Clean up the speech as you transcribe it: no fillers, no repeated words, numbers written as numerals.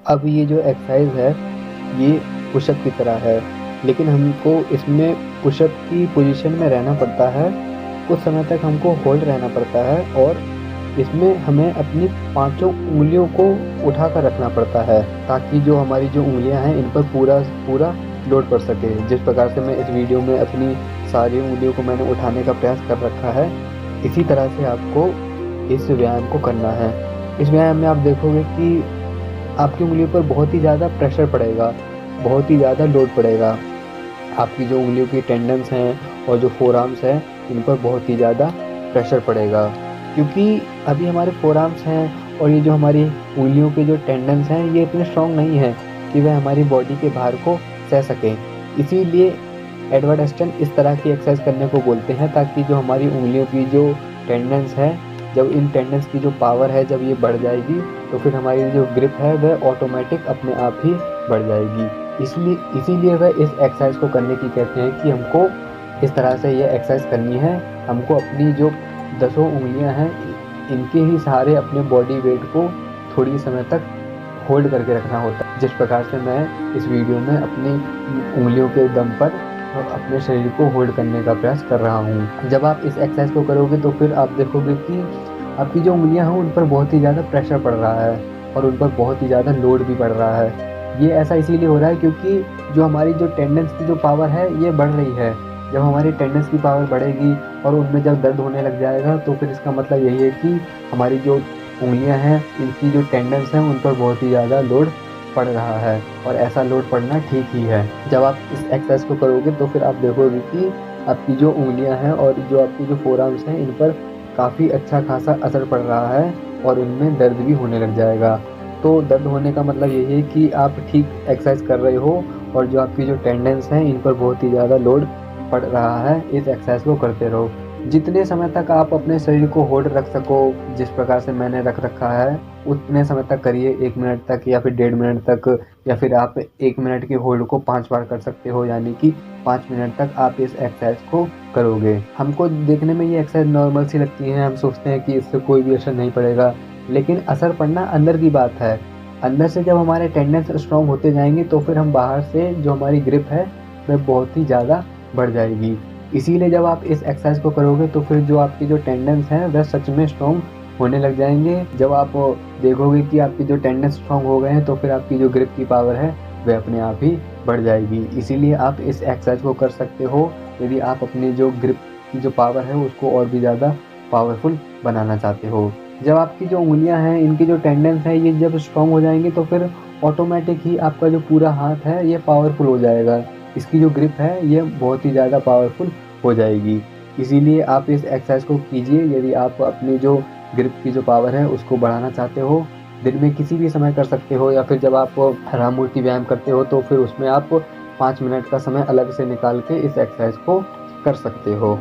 अब ये जो एक्सरसाइज है ये पुशअप की तरह है, लेकिन हमको इसमें पुशअप की पोजीशन में रहना पड़ता है, कुछ समय तक हमको होल्ड रहना पड़ता है और इसमें हमें अपनी पांचों उंगलियों को उठाकर रखना पड़ता है ताकि जो हमारी जो उंगलियां हैं इन पर पूरा पूरा लोड पड़ सके। जिस प्रकार से मैं इस वीडियो में अपनी सारी उंगलियों को मैंने उठाने का प्रयास कर रखा है, इसी तरह से आपको इस व्यायाम को करना है। इस व्यायाम में आप देखोगे कि आपकी उंगलियों पर बहुत ही ज़्यादा प्रेशर पड़ेगा, बहुत ही ज़्यादा लोड पड़ेगा। आपकी जो उंगलियों की टेंडन्स हैं और जो फोरआर्म्स हैं इन पर बहुत ही ज़्यादा प्रेशर पड़ेगा, क्योंकि अभी हमारे फोरआर्म्स हैं और ये जो हमारी उंगलियों के जो टेंडन्स हैं ये इतने स्ट्रॉन्ग नहीं हैं कि वह हमारी बॉडी के भार को सह सकें। इसीलिए एडवर्ड आइंस्टाइन इस तरह की एक्सरसाइज करने को बोलते हैं ताकि जो हमारी उंगलियों की जो टेंडन्स है, जब इन टेंडन्स की जो पावर है जब ये बढ़ जाएगी तो फिर हमारी जो ग्रिप है वह ऑटोमेटिक अपने आप ही बढ़ जाएगी। इसीलिए वह इस एक्सरसाइज को करने की कहते हैं कि हमको इस तरह से ये एक्सरसाइज करनी है। हमको अपनी जो 10 उंगलियां हैं इनके ही सहारे अपने बॉडी वेट को थोड़ी समय तक होल्ड करके रखना होता है। जिस प्रकार से मैं इस वीडियो में अपनी उंगलियों के दम पर अपने शरीर को होल्ड करने का प्रयास कर रहा हूँ। जब आप इस एक्सरसाइज को करोगे तो फिर आप देखोगे कि आपकी जो उंगलियां हैं उन पर बहुत ही ज़्यादा प्रेशर पड़ रहा है और उन पर बहुत ही ज़्यादा लोड भी पड़ रहा है। ये ऐसा इसीलिए हो रहा है क्योंकि जो हमारी जो टेंडेंस की जो पावर है ये बढ़ रही है। जब हमारी टेंडेंस की पावर बढ़ेगी और उनमें जब दर्द होने लग जाएगा तो फिर इसका मतलब यही है कि हमारी जो उंगलियां हैं इनकी जो टेंडेंस है उन पर बहुत ही ज़्यादा लोड पड़ रहा है और ऐसा लोड पड़ना ठीक ही है। जब आप इस एक्सरसाइज को करोगे तो फिर आप देखोगे कि आपकी जो उंगलियां हैं और जो आपकी जो फोरआर्म्स हैं इन पर काफ़ी अच्छा खासा असर पड़ रहा है और इनमें दर्द भी होने लग जाएगा। तो दर्द होने का मतलब यही है कि आप ठीक एक्सरसाइज कर रहे हो और जो आपकी जो टेंडेंस हैं इन पर बहुत ही ज़्यादा लोड पड़ रहा है। इस एक्सरसाइज को करते रहो, जितने समय तक आप अपने शरीर को होल्ड रख सको, जिस प्रकार से मैंने रख रखा है उतने समय तक करिए, 1 मिनट तक या फिर 1.5 मिनट तक, या फिर आप 1 मिनट की होल्ड को 5 बार कर सकते हो, यानी कि 5 मिनट तक आप इस एक्सरसाइज को करोगे। हमको देखने में ये एक्सरसाइज नॉर्मल सी लगती है, हम सोचते हैं कि इससे कोई भी असर नहीं पड़ेगा, लेकिन असर पड़ना अंदर की बात है। अंदर से जब हमारे टेंडेंस स्ट्रॉन्ग होते जाएंगे तो फिर हम बाहर से जो हमारी ग्रिप है वह बहुत ही ज़्यादा बढ़ जाएगी। इसीलिए जब आप इस एक्सरसाइज को करोगे तो फिर जो आपकी जो टेंडेंस हैं वह सच में स्ट्रॉन्ग होने लग जाएंगे। जब आप देखोगे कि आपकी जो टेंडेंस स्ट्रॉन्ग हो गए हैं तो फिर आपकी जो ग्रिप की पावर है वह अपने आप ही बढ़ जाएगी। इसीलिए आप इस एक्सरसाइज को कर सकते हो यदि आप अपनी जो ग्रिप की जो पावर है उसको और भी ज़्यादा पावरफुल बनाना चाहते हो। जब आपकी जो उंगलियां हैं इनकी जो टेंडेंस है ये जब स्ट्रॉन्ग हो जाएंगी तो फिर ऑटोमेटिक ही आपका जो पूरा हाथ है ये पावरफुल हो जाएगा, इसकी जो ग्रिप है ये बहुत ही ज़्यादा पावरफुल हो जाएगी। इसीलिए आप इस एक्सरसाइज को कीजिए यदि आप अपनी जो ग्रिप की जो पावर है उसको बढ़ाना चाहते हो। दिन में किसी भी समय कर सकते हो या फिर जब आप राम मूर्ति व्यायाम करते हो तो फिर उसमें आप 5 मिनट का समय अलग से निकाल के इस एक्सरसाइज को कर सकते हो।